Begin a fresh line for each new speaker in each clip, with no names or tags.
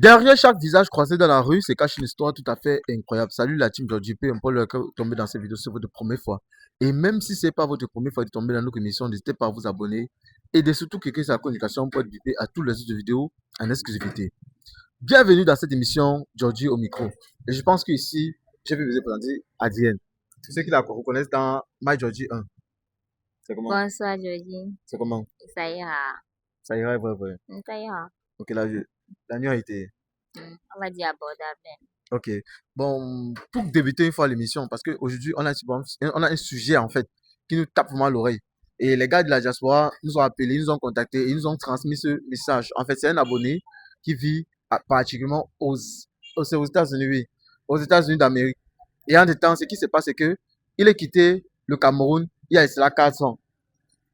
Derrière chaque visage croisé dans la rue se cache une histoire tout à fait incroyable. Salut la team Georgie P, un peu le tomber dans cette vidéo, c'est votre première fois. Et même si ce n'est pas votre première fois de tomber dans notre émission, n'hésitez pas à vous abonner et de surtout cliquer sur la communication pour être invité à tous les autres vidéos en exclusivité. Bienvenue dans cette émission, Georgie au micro. Et je pense qu'ici, je vais vous présenter Adienne. Tous ceux qui la reconnaissent dans My Georgie 1. C'est comment?
Bonsoir, Georgie.
C'est comment?
Ça ira.
Ça ira, vrai.
Ça ira.
Ok, la nuit a été.
On va dire abordable.
Ok. Bon, pour débuter une fois l'émission, parce qu'aujourd'hui, on a un sujet en fait qui nous tape vraiment à l'oreille. Et les gars de la diaspora nous ont appelés, ils nous ont contactés et ils nous ont transmis ce message. En fait, c'est un abonné qui vit particulièrement c'est aux États-Unis, oui, aux États-Unis d'Amérique. Et en temps, ce qui se passe, c'est que il a quitté le Cameroun il y a cela 4 ans.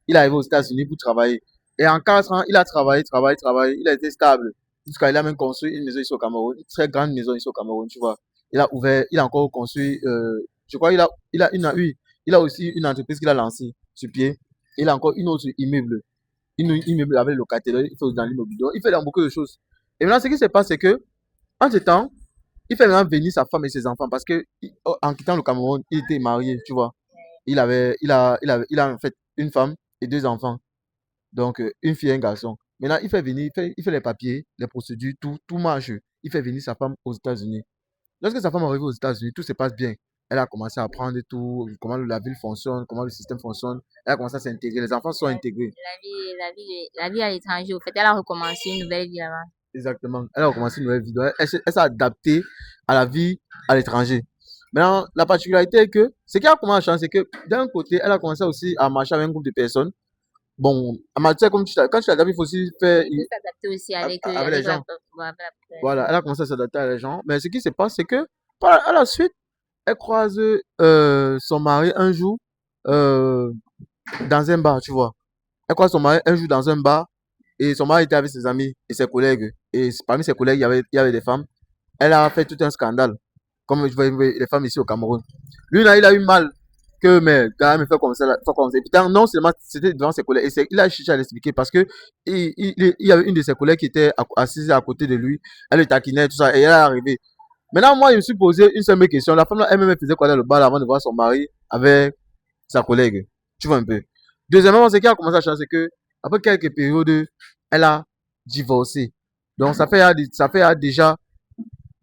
Il est arrivé aux États-Unis pour travailler. Et en 4 ans, il a travaillé. Il a été stable. Jusqu'à il a même construit une maison ici au Cameroun, une très grande maison ici au Cameroun, tu vois. Il a encore construit, je crois, oui, il a aussi une entreprise qu'il a lancée sur pied. Il a encore une autre immeuble, une immeuble avec le locataire, il fait dans l'immobilier. Donc, il fait dans beaucoup de choses. Et maintenant, ce qui se passe, c'est que, en ce temps, il fait maintenant venir sa femme et ses enfants parce que, en quittant le Cameroun, il était marié, tu vois. Il a en fait une femme et 2 enfants. Donc, une fille et un garçon. Maintenant, il fait venir, il fait les papiers, les procédures, tout marche. Il fait venir sa femme aux États-Unis. Lorsque sa femme arrive aux États-Unis, tout se passe bien. Elle a commencé à apprendre tout, comment la ville fonctionne, comment le système fonctionne. Elle a commencé à s'intégrer. Les enfants sont intégrés.
La vie à l'étranger, au fait, elle a recommencé une nouvelle vie là-bas.
Exactement. Elle a recommencé une nouvelle vie. Donc, elle s'est adaptée à la vie à l'étranger. Maintenant, la particularité est que ce qui a commencé à changer, c'est que d'un côté, elle a commencé aussi à marcher avec un groupe de personnes. Bon, en matière, comme quand tu t'adaptes, il faut aussi faire
Il faut s'adapter aussi
avec les gens.
voilà.
Voilà, elle a commencé à s'adapter à les gens. Mais ce qui se passe, c'est que à la suite, elle croise son mari un jour euh, dans un bar, tu vois. Elle croise son mari un jour dans un bar et son mari était avec ses amis et ses collègues. Et parmi ses collègues, il y avait des femmes. Elle a fait tout un scandale, comme je vois les femmes ici au Cameroun. Lui, là, il a eu mal que, mais quand même, il fait comme ça. Fait comme ça. Et putain, non seulement c'était devant ses collègues, et il a cherché à l'expliquer parce que il y avait une de ses collègues qui était assise à côté de lui. Elle le taquinait, tout ça, et elle est arrivée. Maintenant, moi, je me suis posé une seule question. La femme, là, elle-même, elle faisait quoi dans le bar avant de voir son mari avec sa collègue. Tu vois un peu. Deuxièmement, ce qui a commencé à changer, c'est que, après quelques périodes, elle a divorcé. Donc, ça fait déjà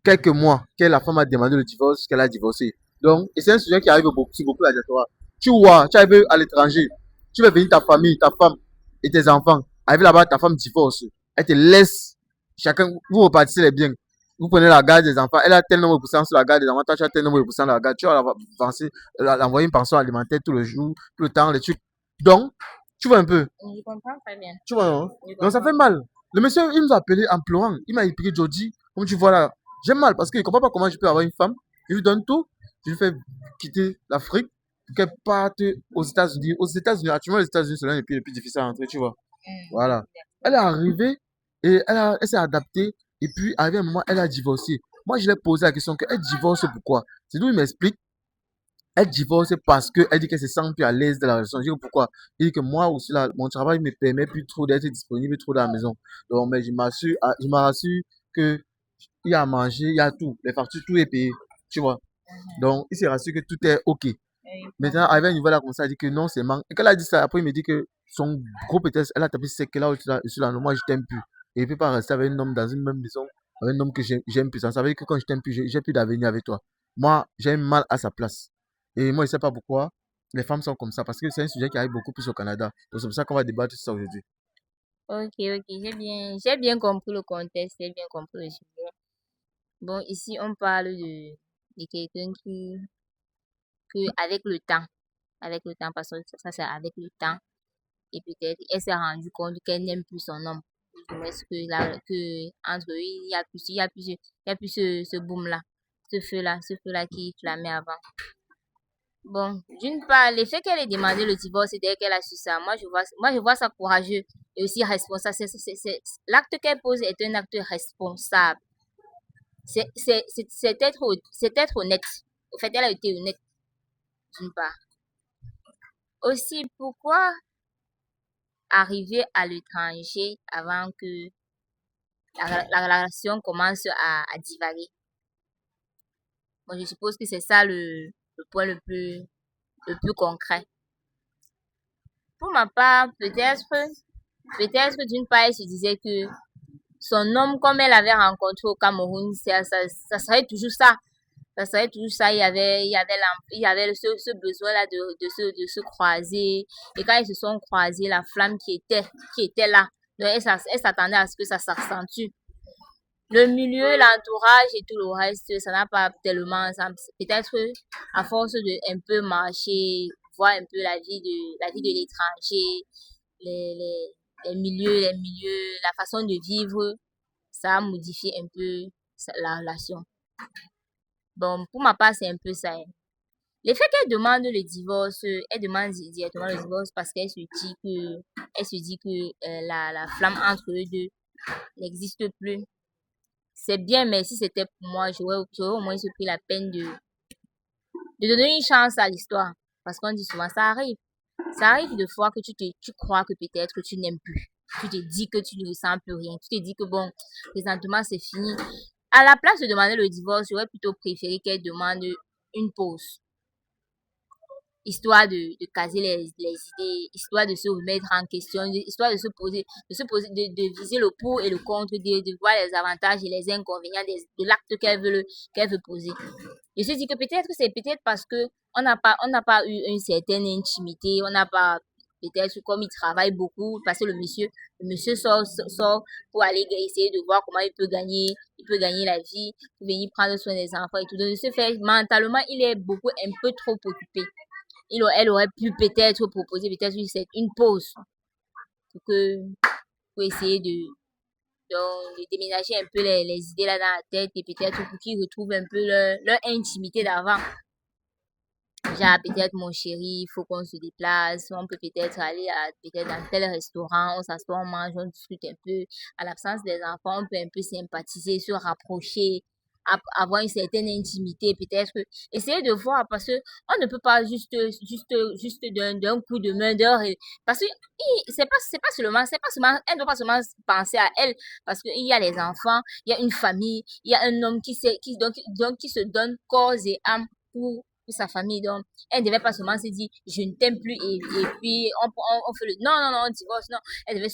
quelques mois que la femme a demandé le divorce, qu'elle a divorcé. Donc, et c'est un sujet qui arrive beaucoup, sur beaucoup à la diaspora. Tu vois, tu arrives à l'étranger, tu veux venir ta famille, ta femme et tes enfants. Arrive là-bas, ta femme divorce. Elle te laisse, chacun, vous repartissez les biens. Vous prenez la garde des enfants. Elle a tel nombre de pourcents sur la garde des enfants. Toi, tu as tel nombre de pourcents sur la garde. Tu vas l'envoyer une pension alimentaire tout le jour, tout le temps, les trucs. Donc, tu vois un peu.
Je comprends très bien.
Tu vois, non? Donc, ça fait mal. Le monsieur, il nous a appelé en pleurant. Il m'a écrit Jody, comme tu vois là. J'ai mal parce qu'il ne comprend pas comment je peux avoir une femme. Je lui donne tout. Je lui fais quitter l'Afrique pour qu'elle parte aux États-Unis. Aux États-Unis, actuellement, les États-Unis, c'est l'un des pays les plus difficiles à entrer, tu vois. Voilà. Elle est arrivée et elle s'est adaptée. Et puis, arrivé un moment, elle a divorcé. Moi, je lui ai posé la question qu'elle divorce pourquoi? C'est d'où il m'explique. Elle divorce parce qu'elle dit qu'elle se sent plus à l'aise dans la relation. Je dis pourquoi? Il dit que moi aussi, là, mon travail ne me permet plus trop d'être disponible trop dans la maison. Donc, mais je me rassure que il y a à manger, il y a tout. Les factures, tout est payé. Tu vois? Donc, il se rassure que tout est OK. Maintenant, arrivé à un niveau là, comme ça, elle dit que non, c'est manque. Et quand elle a dit ça, après, il me dit que son gros peut-être, elle a tapé c'est que là, je suis là, non, moi, je t'aime plus. Et il ne peut pas rester avec un homme dans une même maison, avec un homme que j'aime plus. Ça veut dire que quand je t'aime plus, j'ai plus d'avenir avec toi. Moi, j'ai mal à sa place. Et moi, je ne sais pas pourquoi les femmes sont comme ça, parce que c'est un sujet qui arrive beaucoup plus au Canada. Donc, c'est pour ça qu'on va débattre sur ça aujourd'hui.
Ok, j'ai bien compris le contexte, j'ai bien compris le sujet. Bon, ici, on parle de quelqu'un avec le temps, parce que ça c'est avec le temps, et peut-être elle s'est rendue compte qu'elle n'aime plus son homme. Est-ce que entre eux, il y a plus ce boom-là, ce feu-là qui flammait avant. Bon, d'une part, le fait qu'elle ait demandé le divorce dès qu'elle a su ça, moi, je vois ça courageux et aussi responsable. L'acte qu'elle pose est un acte responsable. C'est être honnête. Au fait, elle a été honnête, d'une part. Aussi, pourquoi arriver à l'étranger avant que la relation commence à divaguer. Bon, je suppose que c'est ça le point le plus concret. Pour ma part, peut-être d'une part, elle se disait que son homme, comme elle avait rencontré au Cameroun, ça serait toujours ça. Ça serait toujours ça. Il y avait ce besoin-là de se croiser. Et quand ils se sont croisés, la flamme qui était là, donc elle s'attendait à ce que ça s'accentue. Le milieu, l'entourage et tout le reste, ça n'a pas tellement, peut-être à force de un peu marcher, voir un peu la vie de l'étranger, les milieux, la façon de vivre, ça a modifié un peu la relation. Bon, pour ma part, c'est un peu ça, hein. Le fait qu'elle demande le divorce, elle demande directement le divorce parce elle se dit que la flamme entre eux deux n'existe plus. C'est bien, mais si c'était pour moi, j'aurais au moins pris la peine de donner une chance à l'histoire. Parce qu'on dit souvent, ça arrive. Ça arrive de fois que tu crois que peut-être que tu n'aimes plus. Tu te dis que tu ne ressens plus rien. Tu te dis que bon, présentement, c'est fini. À la place de demander le divorce, j'aurais plutôt préféré qu'elle demande une pause. Histoire de caser les idées, histoire de se remettre en question, histoire de se poser, de viser le pour et le contre, de voir les avantages et les inconvénients de l'acte qu'elle veut poser. Je me suis dit que peut-être c'est peut-être parce que on n'a pas eu une certaine intimité, on n'a pas, peut-être comme il travaille beaucoup, parce que le monsieur sort pour aller essayer de voir comment il peut gagner la vie, pour venir prendre soin des enfants et tout. Donc, de ce fait, mentalement, il est un peu trop occupé. Elle aurait pu peut-être proposer peut-être une pause pour essayer de déménager un peu les idées là dans la tête et peut-être pour qu'ils retrouvent un peu leur intimité d'avant. Genre, peut-être, mon chéri, il faut qu'on se déplace, on peut peut-être aller peut-être dans tel restaurant, on s'assoit, on mange, on discute un peu. À l'absence des enfants, on peut un peu sympathiser, se rapprocher, avoir une certaine intimité, peut-être essayer de voir, parce que on ne peut pas juste d'un coup de main d'heure, parce que c'est pas seulement, elle ne doit pas seulement penser à elle, parce qu'il y a les enfants, il y a une famille, il y a un homme qui se donne corps et âme pour sa famille. Donc, elle ne devait pas seulement se dire, je ne t'aime plus, et puis on fait non, on divorce, non. Elle devait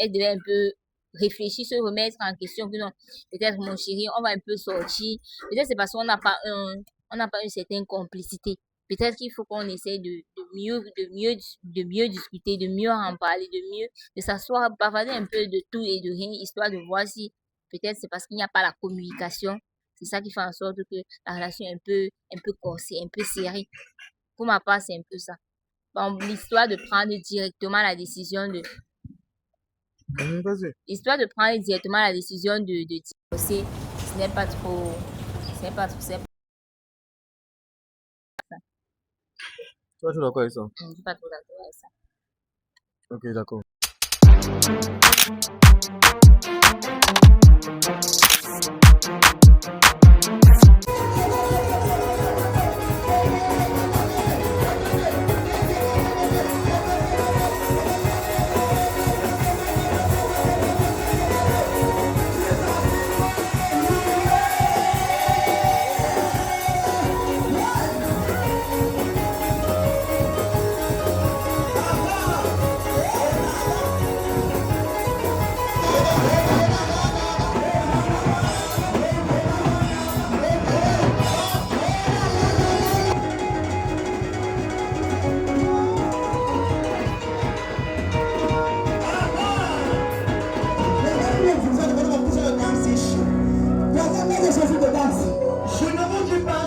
elle devait un peu réfléchir, se remettre en question, que non, peut-être mon chéri, on va un peu sortir. Peut-être c'est parce qu'on n'a pas une certaine complicité. Peut-être qu'il faut qu'on essaie de mieux discuter, de mieux en parler, de s'asseoir, bavarder un peu de tout et de rien, histoire de voir si peut-être c'est parce qu'il n'y a pas la communication. C'est ça qui fait en sorte que la relation est un peu corsée, un peu serrée. Pour ma part, c'est un peu ça. Bon, l'histoire de prendre directement la décision de divorcer, ce n'est pas trop, c'est
Toi, tu es d'accord avec ça?
je ne suis pas trop d'accord avec ça.
Ok, d'accord.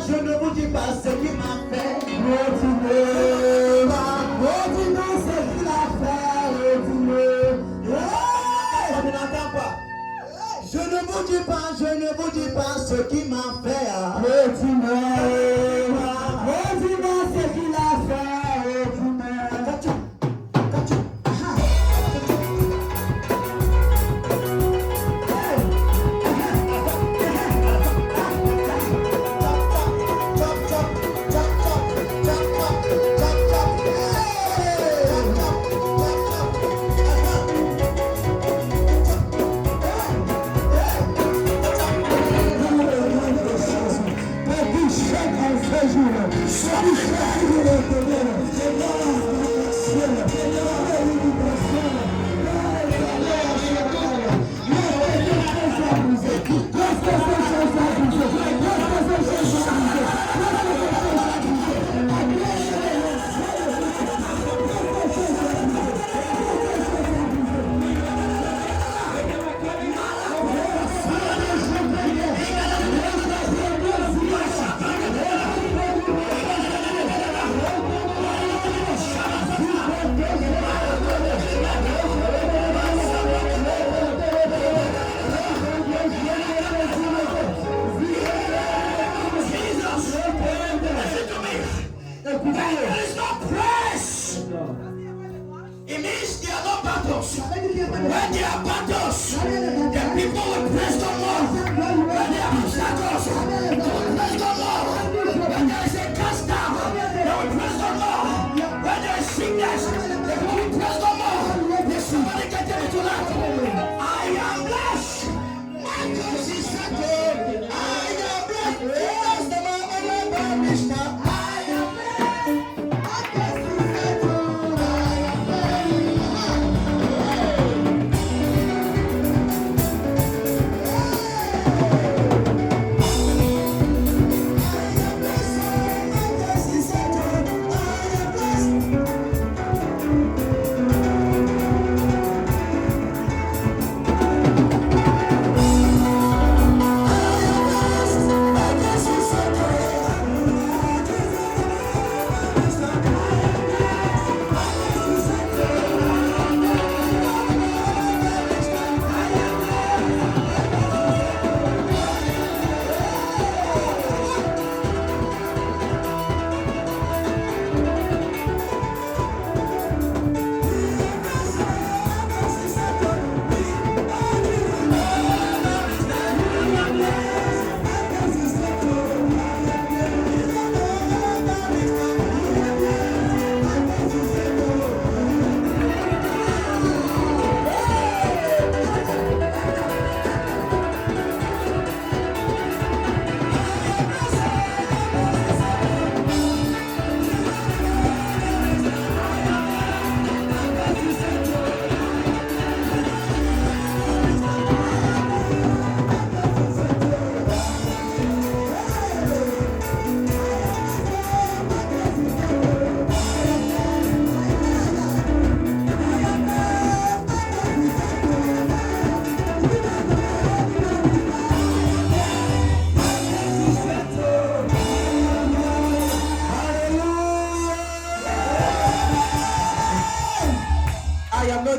Je ne vous dis pas ce qui m'a fait retourner. Retourner ce qu'il a fait, retourner. On ne l'entend pas. Je ne vous dis pas ce qui m'a fait retourner. Retourner ce qu'il a fait, retourner.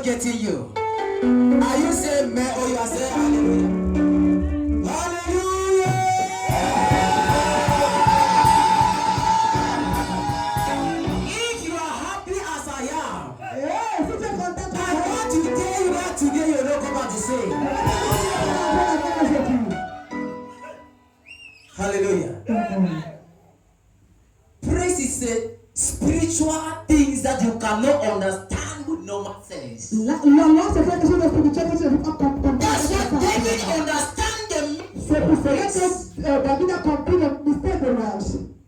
Getting you. Are you saying me or you are saying hallelujah? Hallelujah! If you are happy as I am, I want to tell you that today you don't come out to say. Hallelujah. Praise is a spiritual things that you cannot understand with normal sense. That's what David understand the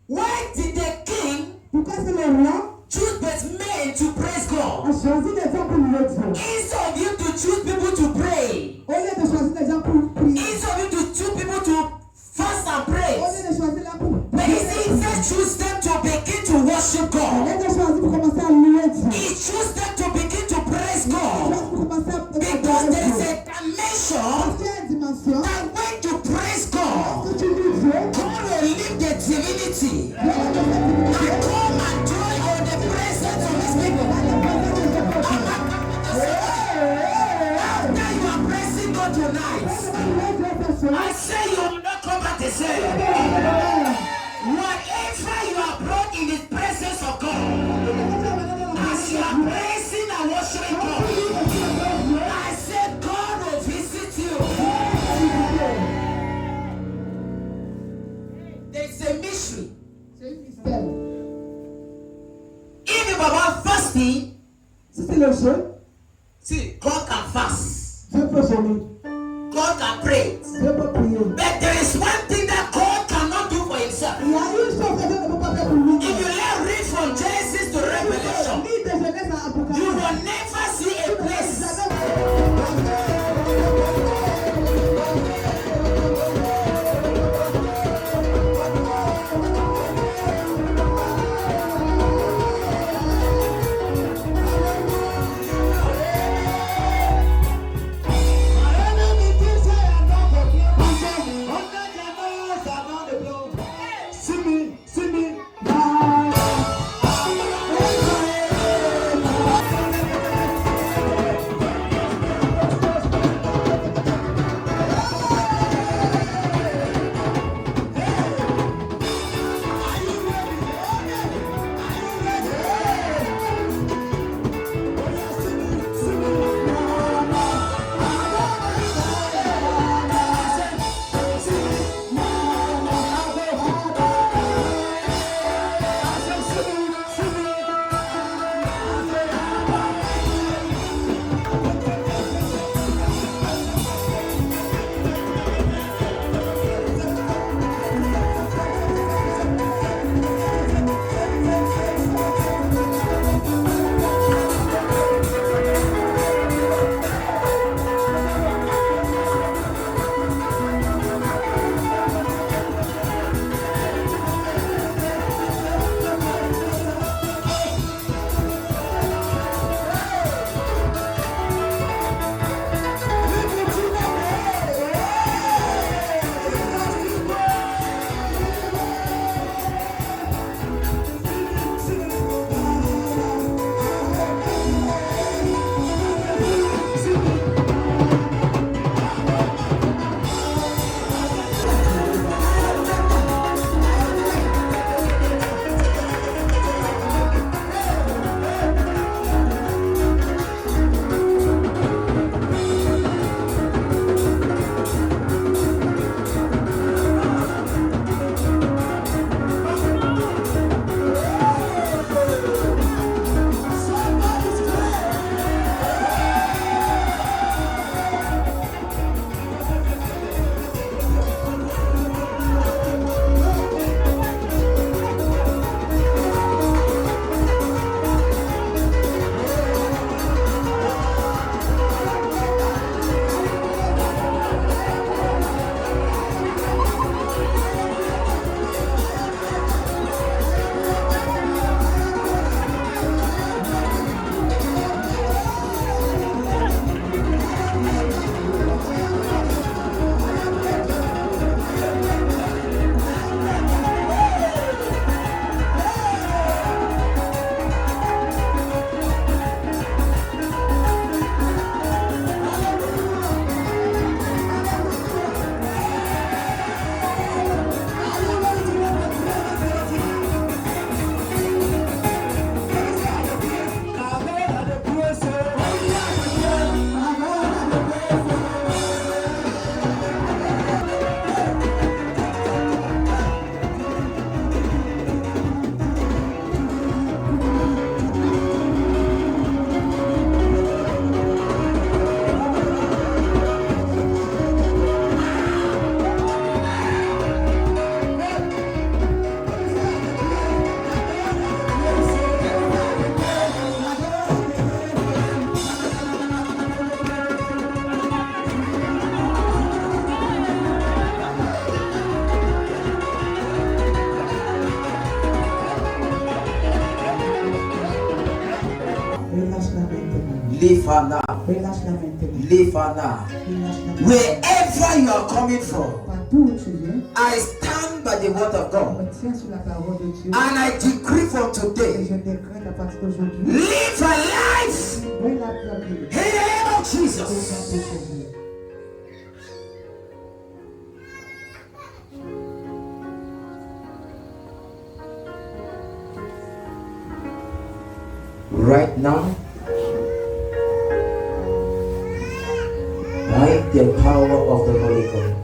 why did the king choose best men to praise God? Instead of you to choose people to pray, instead of you to choose people to fast and pray, but he first choose them to begin to worship God. He chose them to begin to praise God because there is a dimension that when you praise God, God will leave the divinity and come and join on the presence of His people. After you are praising God tonight, I say you will not come back the same. Whatever you are brought in the presence of God, as you are praising and worshiping God, I said God will visit you. There's a mystery. If you are fasting, see, God can fast. God can pray. But there is one thing that God cannot do for himself. Lifana.
Relâche-la maintenant.
Lifana.
Relâche-la maintenant.
Wherever you are coming from,
Partout où tu viens,
I stand by the word of
je
God.
me tiens sur la parole de Dieu.
And I decree from
Et
today,
je décrète à partir d'aujourd'hui.
live a life
Relâche la vie.
in the name of
Au nom
Jesus.
de Jésus.
Right now, by the power of the Holy Ghost.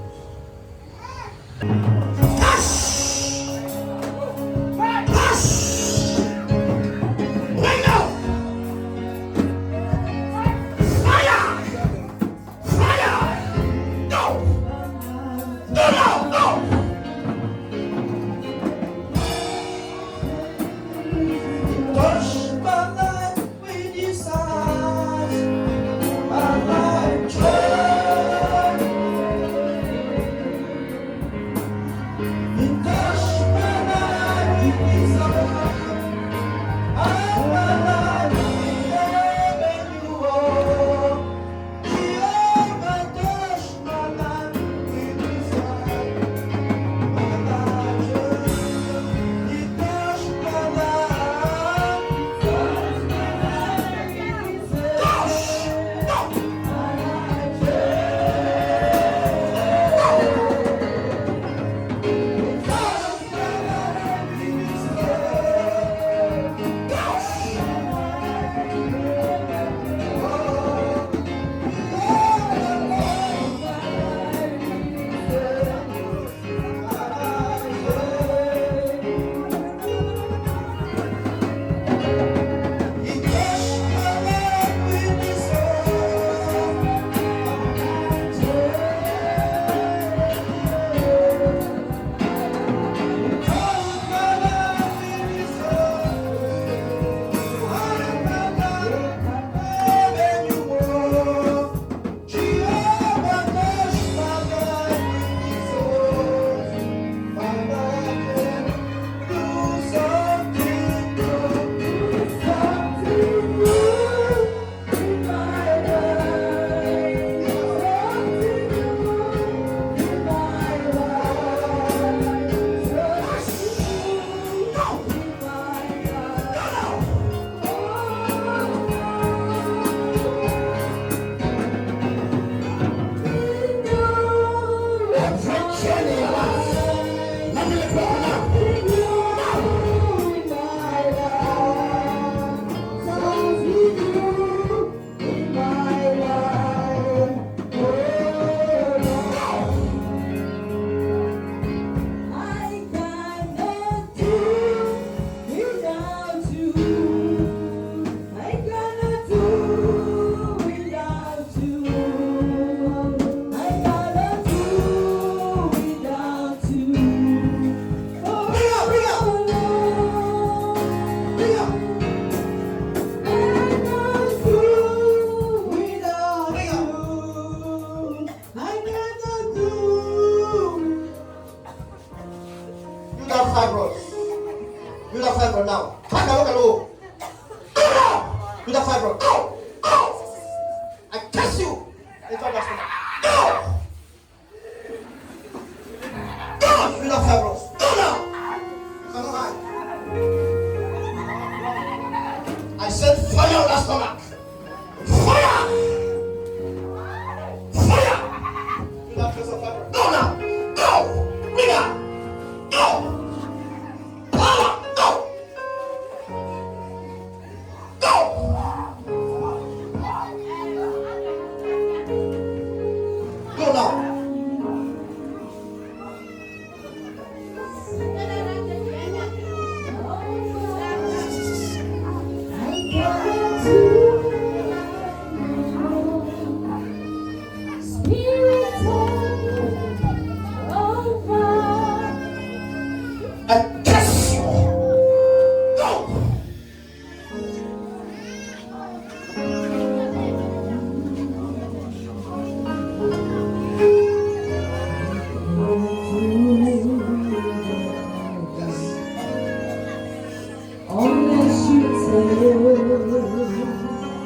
Unless you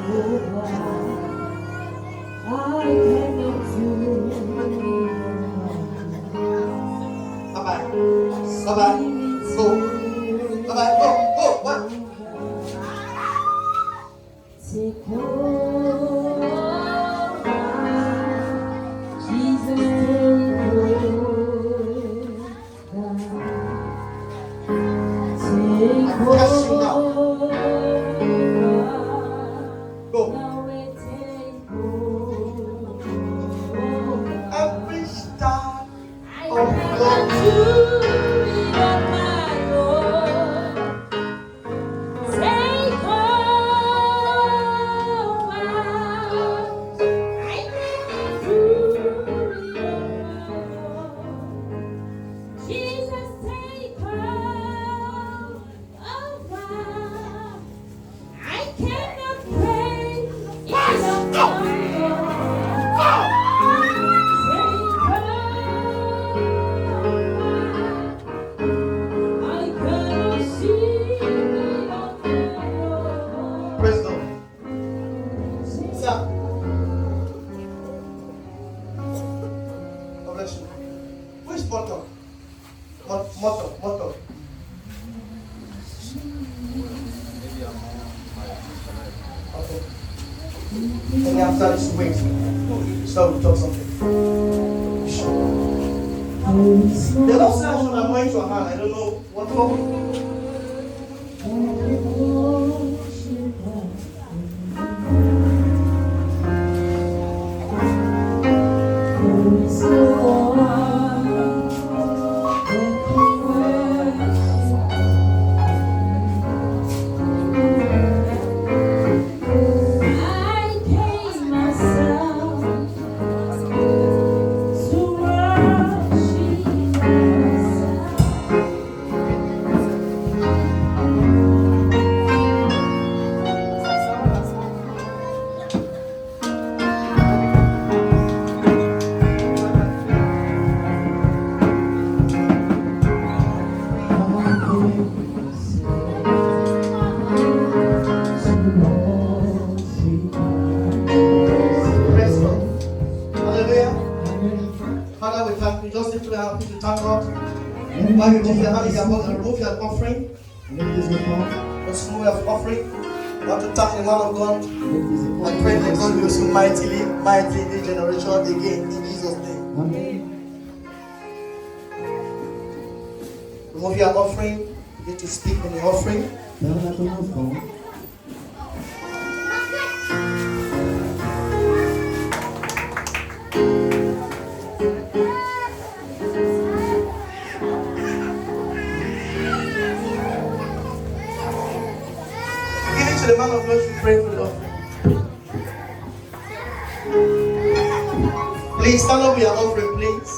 tell
Bye-bye. Go. Bye-bye. Go. Go. What?
Take over, Jesus, take over.
Go.
Yahweh, take over.
Every star
I
of
cannot
glory.
do it on my own. Take over. I cannot do it on my own. Jesus, take over. I cannot pray it on my own.
Praise God. Sir. God bless you. Who is Moto? Moto. Okay. And after this, wait. So we talk something. The Lord said I should anoint your hand. I don't know what for. Praise God. Hallelujah. Father, we thank you. Just lift your hand to thank God. While you take your hand in your mouth and remove your offering. Just remove your offering. I want to thank the man of God. I pray that God will use you mightily in this generation again in Jesus' name. Remove your offering. Begin to speak in the offering. Give it to the man of God to pray for the offering. Please stand up with your offering, please.